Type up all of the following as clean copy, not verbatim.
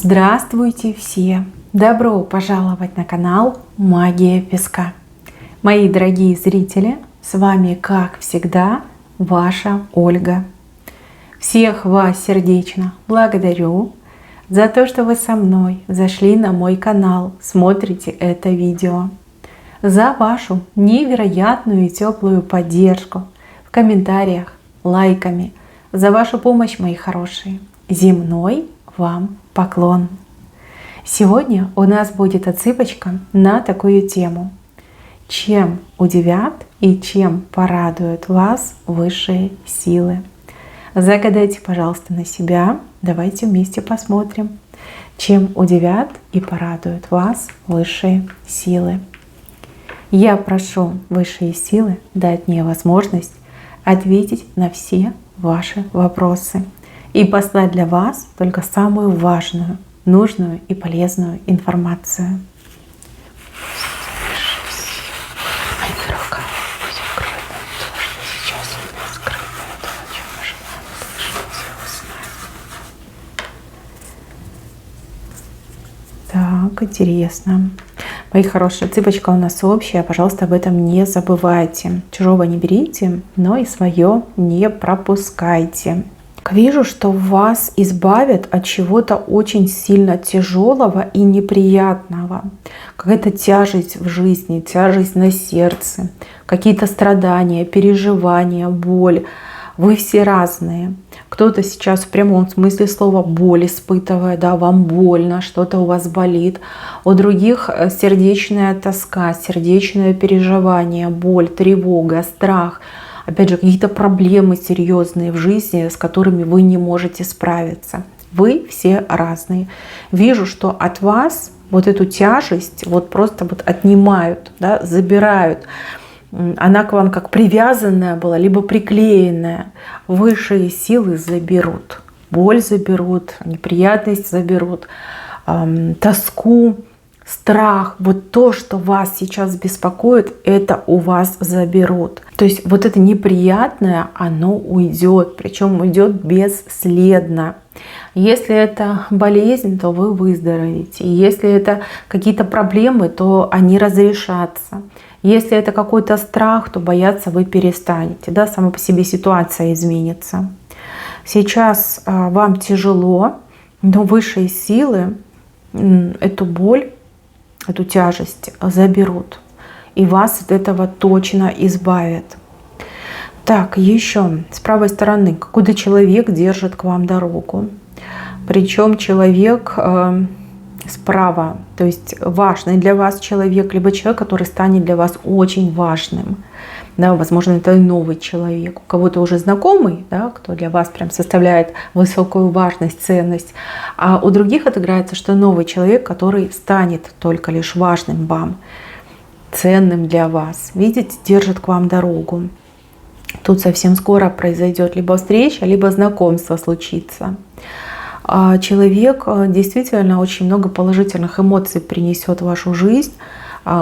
Здравствуйте все! Добро пожаловать на канал Магия Песка. Мои дорогие зрители, с вами, как всегда, ваша Ольга. Всех вас сердечно благодарю за то, что вы со мной зашли на мой канал, смотрите это видео, за вашу невероятную и теплую поддержку в комментариях, лайками, за вашу помощь, мои хорошие. Земной вам поклон! Сегодня у нас будет отсыпочка на такую тему. Чем удивят и чем порадуют вас высшие силы? Загадайте, пожалуйста, на себя. Давайте вместе посмотрим, чем удивят и порадуют вас высшие силы. Я прошу высшие силы дать мне возможность ответить на все ваши вопросы и послать для вас только самую важную, нужную и полезную информацию. Так, интересно. Мои хорошие, цыпочка у нас общая, пожалуйста, об этом не забывайте. Чужого не берите, но и свое не пропускайте. Вижу, что вас избавят от чего-то очень сильно тяжелого и неприятного. Какая-то тяжесть в жизни, тяжесть на сердце, какие-то страдания, переживания, боль. Вы все разные. Кто-то сейчас в прямом смысле слова боль испытывает, да, вам больно, что-то у вас болит. У других сердечная тоска, сердечное переживание, боль, тревога, страх. Опять же, какие-то проблемы серьезные в жизни, с которыми вы не можете справиться. Вы все разные. Вижу, что от вас вот эту тяжесть вот просто вот отнимают, да, забирают. Она к вам как привязанная была, либо приклеенная. Высшие силы заберут. Боль заберут, неприятность заберут, тоску, страх. Вот то, что вас сейчас беспокоит, это у вас заберут. То есть вот это неприятное, оно уйдет. Причем уйдет бесследно. Если это болезнь, то вы выздоровеете. Если это какие-то проблемы, то они разрешатся. Если это какой-то страх, то бояться вы перестанете. Да, сама по себе ситуация изменится. Сейчас вам тяжело, но высшие силы эту боль, эту тяжесть заберут. И вас от этого точно избавят. Так, еще с правой стороны какой-то человек держит к вам дорогу. Причем человек справа, то есть важный для вас человек, либо человек, который станет для вас очень важным. Да, возможно, это новый человек, у кого-то уже знакомый, да, кто для вас прям составляет высокую важность, ценность. А у других отыграется, что новый человек, который станет только лишь важным вам, ценным для вас. Видите, держит к вам дорогу. Тут совсем скоро произойдет либо встреча, либо знакомство случится. Человек действительно очень много положительных эмоций принесет в вашу жизнь.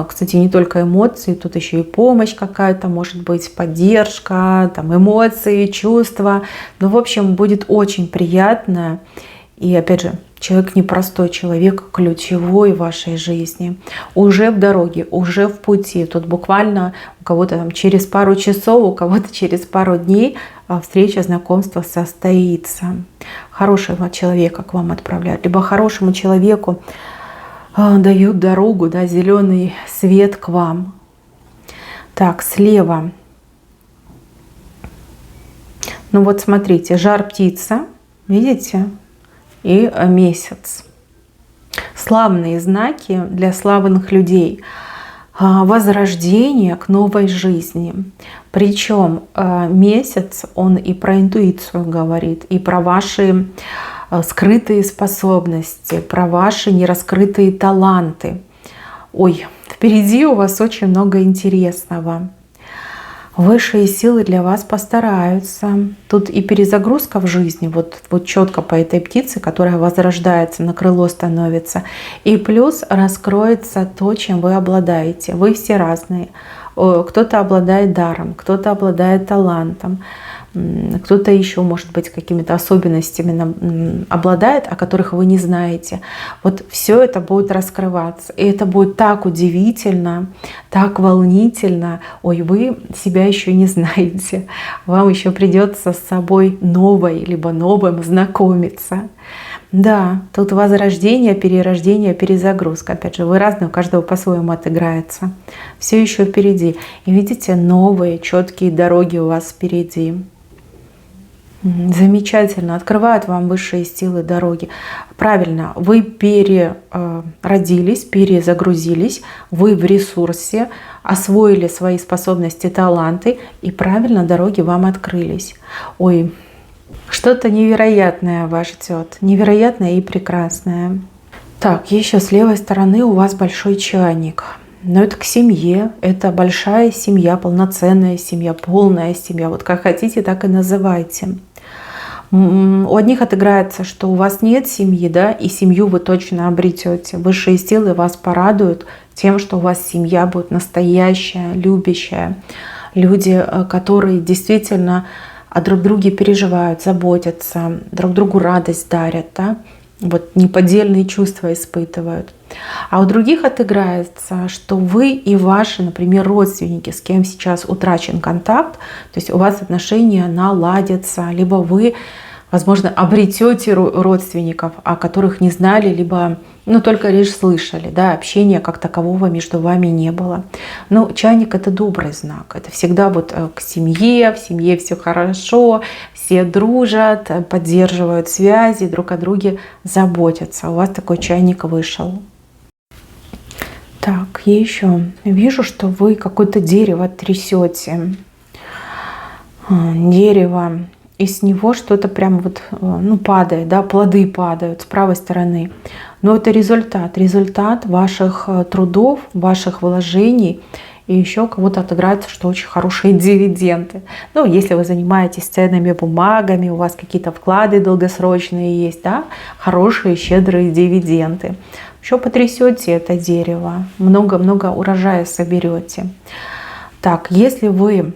Кстати, не только эмоции, тут еще и помощь какая-то, может быть, поддержка, там, эмоции, чувства. Ну, в общем, будет очень приятно. И опять же, человек непростой, человек ключевой в вашей жизни. Уже в дороге, уже в пути. Тут буквально у кого-то там через пару часов, у кого-то через пару дней встреча, знакомство состоится. Хорошего человека к вам отправляют. Либо хорошему человеку дают дорогу, да, зеленый свет к вам. Так, слева. Ну вот смотрите, жар-птица, видите? И месяц. Славные знаки для славных людей. Возрождение к новой жизни. Причем месяц, он и про интуицию говорит, и про ваши скрытые способности, про ваши нераскрытые таланты. Ой, впереди у вас очень много интересного. Высшие силы для вас постараются. Тут и перезагрузка в жизни, вот четко по этой птице, которая возрождается, на крыло становится. И плюс раскроется то, чем вы обладаете. Вы все разные. Кто-то обладает даром, кто-то обладает талантом. кто-то еще, может быть, какими-то особенностями обладает, о которых вы не знаете. Вот все это будет раскрываться. И это будет так удивительно, так волнительно. Ой, вы себя еще не знаете. Вам еще придется с собой новой, либо новым знакомиться. Да, тут возрождение, перерождение, перезагрузка. Опять же, вы разные, у каждого по-своему отыграется. Все еще впереди. И видите, новые четкие дороги у вас впереди. Замечательно. Открывают вам высшие силы дороги. Правильно, вы переродились, перезагрузились, вы в ресурсе, освоили свои способности, таланты, и правильно дороги вам открылись. Ой, что-то невероятное вас ждет, невероятное и прекрасное. Так, еще с левой стороны у вас большой чайник. Но это к семье, это большая семья, полноценная семья, полная семья. Вот как хотите, так и называйте. У одних отыграется, что у вас нет семьи, да, и семью вы точно обретете. Высшие силы вас порадуют тем, что у вас семья будет настоящая, любящая. Люди, которые действительно о друг друге переживают, заботятся, друг другу радость дарят, да? Вот неподдельные чувства испытывают. А у других отыграется, что вы и ваши, например, родственники, с кем сейчас утрачен контакт, то есть у вас отношения наладятся, либо вы, возможно, обретете родственников, о которых не знали, либо только лишь слышали, да, общения как такового между вами не было. Но чайник — это добрый знак, это всегда вот к семье, в семье все хорошо, все дружат, поддерживают связи, друг о друге заботятся. У вас такой чайник вышел. Так, я еще вижу, что вы какое-то дерево трясете. Дерево. И с него что-то прям вот, падает, да, плоды падают с правой стороны. Но это результат ваших трудов, ваших вложений. И еще кого-то отыграется, что очень хорошие дивиденды. Если вы занимаетесь ценными бумагами, у вас какие-то вклады долгосрочные есть, да, хорошие, щедрые дивиденды. Еще потрясете это дерево, много-много урожая соберете. Так, если вы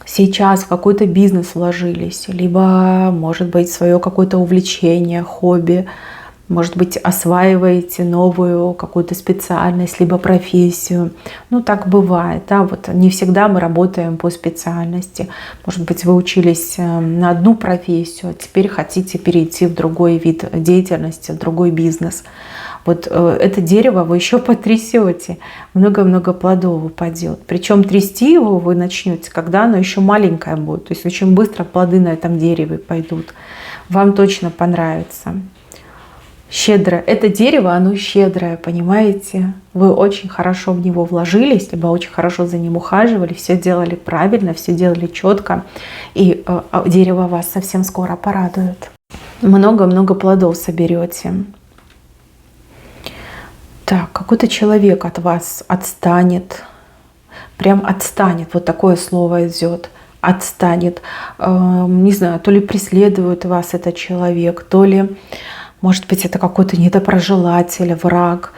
сейчас в какой-то бизнес вложились, либо, может быть, свое какое-то увлечение, хобби, может быть, осваиваете новую какую-то специальность, либо профессию. Так бывает, да, вот не всегда мы работаем по специальности. Может быть, вы учились на одну профессию, а теперь хотите перейти в другой вид деятельности, в другой бизнес. Вот это дерево вы еще потрясете, много-много плодов упадет. Причем трясти его вы начнете, когда оно еще маленькое будет. То есть очень быстро плоды на этом дереве пойдут. Вам точно понравится. Щедрое. Это дерево, оно щедрое, понимаете? Вы очень хорошо в него вложились, либо очень хорошо за ним ухаживали, все делали правильно, все делали четко. И дерево вас совсем скоро порадует. Много-много плодов соберете. Так, какой-то человек от вас отстанет, прям отстанет, вот такое слово идет, отстанет. Не знаю, то ли преследует вас этот человек, то ли, может быть, это какой-то недопрожелатель, враг,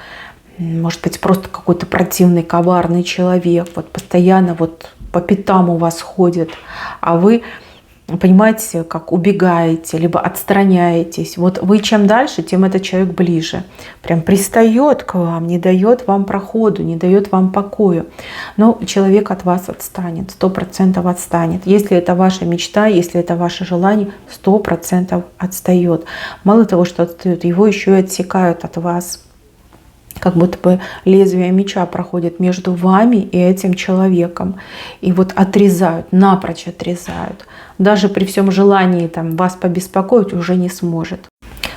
может быть, просто какой-то противный, коварный человек, вот постоянно вот по пятам у вас ходит, а вы, понимаете, как убегаете, либо отстраняетесь. Вот вы чем дальше, тем этот человек ближе. Прям пристает к вам, не дает вам проходу, не дает вам покоя. Но человек от вас отстанет, 100% отстанет. Если это ваша мечта, если это ваше желание, 100% отстает. Мало того, что отстает, его еще и отсекают от вас. Как будто бы лезвие меча проходит между вами и этим человеком. И вот отрезают, напрочь отрезают. Даже при всем желании там, вас побеспокоить уже не сможет.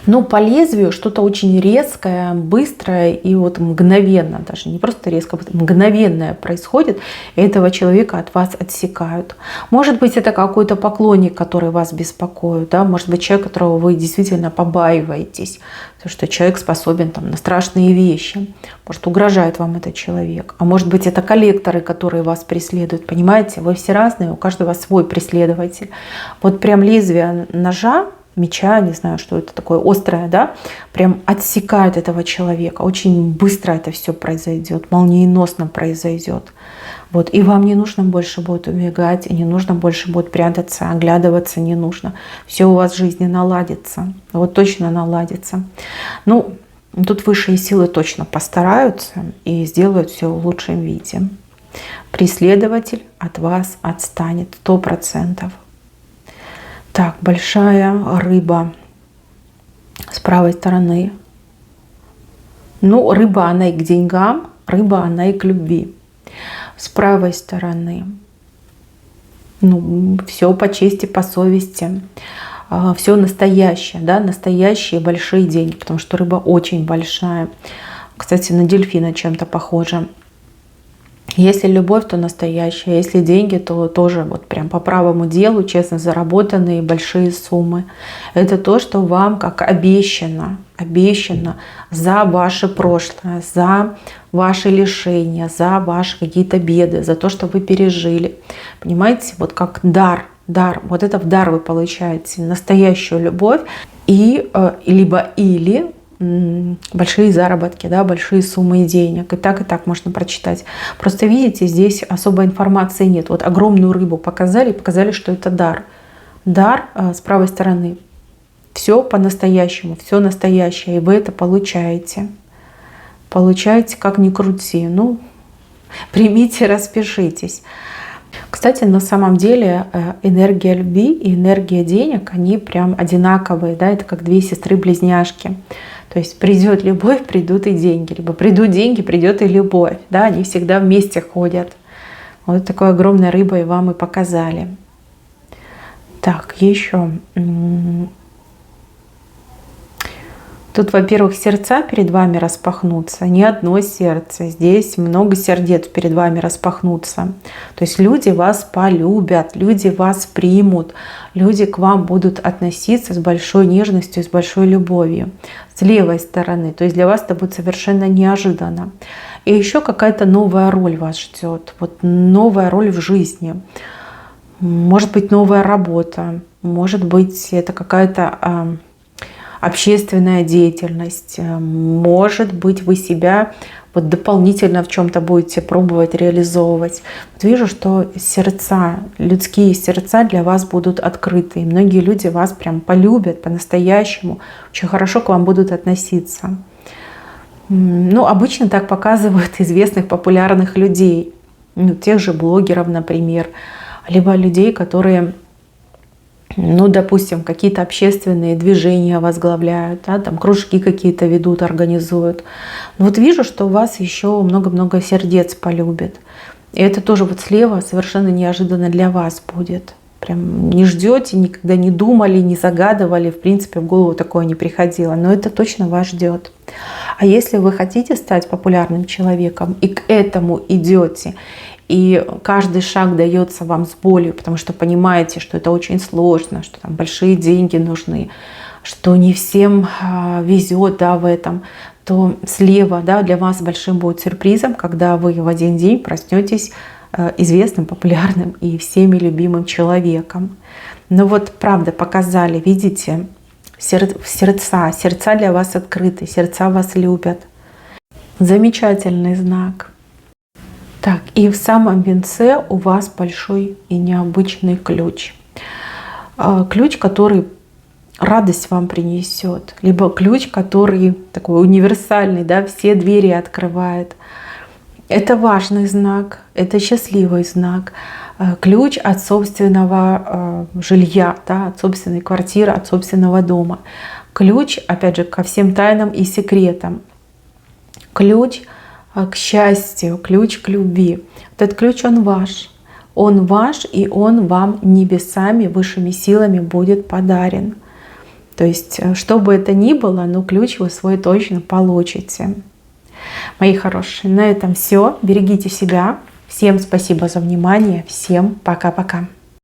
Но по лезвию что-то очень резкое, быстрое и вот мгновенно, даже не просто резко, мгновенное происходит, и этого человека от вас отсекают. Может быть, это какой-то поклонник, который вас беспокоит, да? Может быть, человек, которого вы действительно побаиваетесь, потому что человек способен там, на страшные вещи. Может, угрожает вам этот человек. А может быть, это коллекторы, которые вас преследуют. Понимаете, вы все разные, у каждого свой преследователь. Вот прям лезвие ножа меча, не знаю, что это такое, острое, да, прям отсекает этого человека. Очень быстро это все произойдет, молниеносно произойдет. Вот. И вам не нужно больше будет убегать, и не нужно больше будет прятаться, оглядываться не нужно. Все у вас в жизни наладится. Вот точно наладится. Ну, тут высшие силы точно постараются и сделают все в лучшем виде. Преследователь от вас отстанет 100%. Так, большая рыба с правой стороны. Ну, рыба, она и к деньгам, рыба, она и к любви. С правой стороны, ну, все по чести, по совести, все настоящее, да, настоящие большие деньги, потому что рыба очень большая. Кстати, на дельфина чем-то похожа. Если любовь, то настоящая. Если деньги, то тоже вот прям по правому делу, честно заработанные большие суммы. Это то, что вам как обещано за ваше прошлое, за ваши лишения, за ваши какие-то беды, за то, что вы пережили. Понимаете, вот как дар. Вот это в дар вы получаете настоящую любовь и или большие заработки, да, большие суммы денег. И так можно прочитать. Просто видите, здесь особой информации нет. Вот огромную рыбу показали, что это дар. Дар с правой стороны. Все по-настоящему, все настоящее. И вы это получаете. Получаете, как ни крути. Ну, примите, распишитесь. Кстати, на самом деле энергия любви и энергия денег, они прям одинаковые. Да? Это как две сестры-близняшки. То есть придет любовь, придут и деньги. Либо придут деньги, придет и любовь. Да? Они всегда вместе ходят. Вот такой огромной рыбой вам и показали. Так, еще. Тут, во-первых, сердца перед вами распахнутся. Не одно сердце. Здесь много сердец перед вами распахнутся. То есть люди вас полюбят, люди вас примут. Люди к вам будут относиться с большой нежностью, с большой любовью. С левой стороны. То есть для вас это будет совершенно неожиданно. И еще какая-то новая роль вас ждет. Вот новая роль в жизни. Может быть, новая работа. Может быть, это какая-то общественная деятельность. Может быть, вы себя вот дополнительно в чем-то будете пробовать реализовывать. Вот вижу, что сердца, людские сердца для вас будут открыты. И многие люди вас прям полюбят по-настоящему. Очень хорошо к вам будут относиться. Ну, обычно так показывают известных, популярных людей. Ну, тех же блогеров, например. Либо людей, которые, ну, допустим, какие-то общественные движения возглавляют, да, там кружки какие-то ведут, организуют. Вот вижу, что у вас еще много-много сердец полюбит. И это тоже вот слева совершенно неожиданно для вас будет. Прям не ждете, никогда не думали, не загадывали, в принципе, в голову такое не приходило. Но это точно вас ждет. А если вы хотите стать популярным человеком и к этому идете, и каждый шаг дается вам с болью, потому что понимаете, что это очень сложно, что там большие деньги нужны, что не всем везет, да, в этом, то слева, да, для вас большим будет сюрпризом, когда вы в один день проснетесь известным, популярным и всеми любимым человеком. Но вот правда показали, видите, сердца для вас открыты, сердца вас любят. Замечательный знак. Так, и в самом венце у вас большой и необычный ключ. Ключ, который радость вам принесет. Либо ключ, который такой универсальный, да, все двери открывает. Это важный знак, это счастливый знак. Ключ от собственного жилья, да, от собственной квартиры, от собственного дома. Ключ, опять же, ко всем тайнам и секретам. Ключ к счастью, ключ к любви. Этот ключ, он ваш. Он ваш, и он вам небесами, высшими силами будет подарен. То есть, что бы это ни было, но ключ вы свой точно получите. Мои хорошие, на этом все. Берегите себя. Всем спасибо за внимание. Всем пока-пока.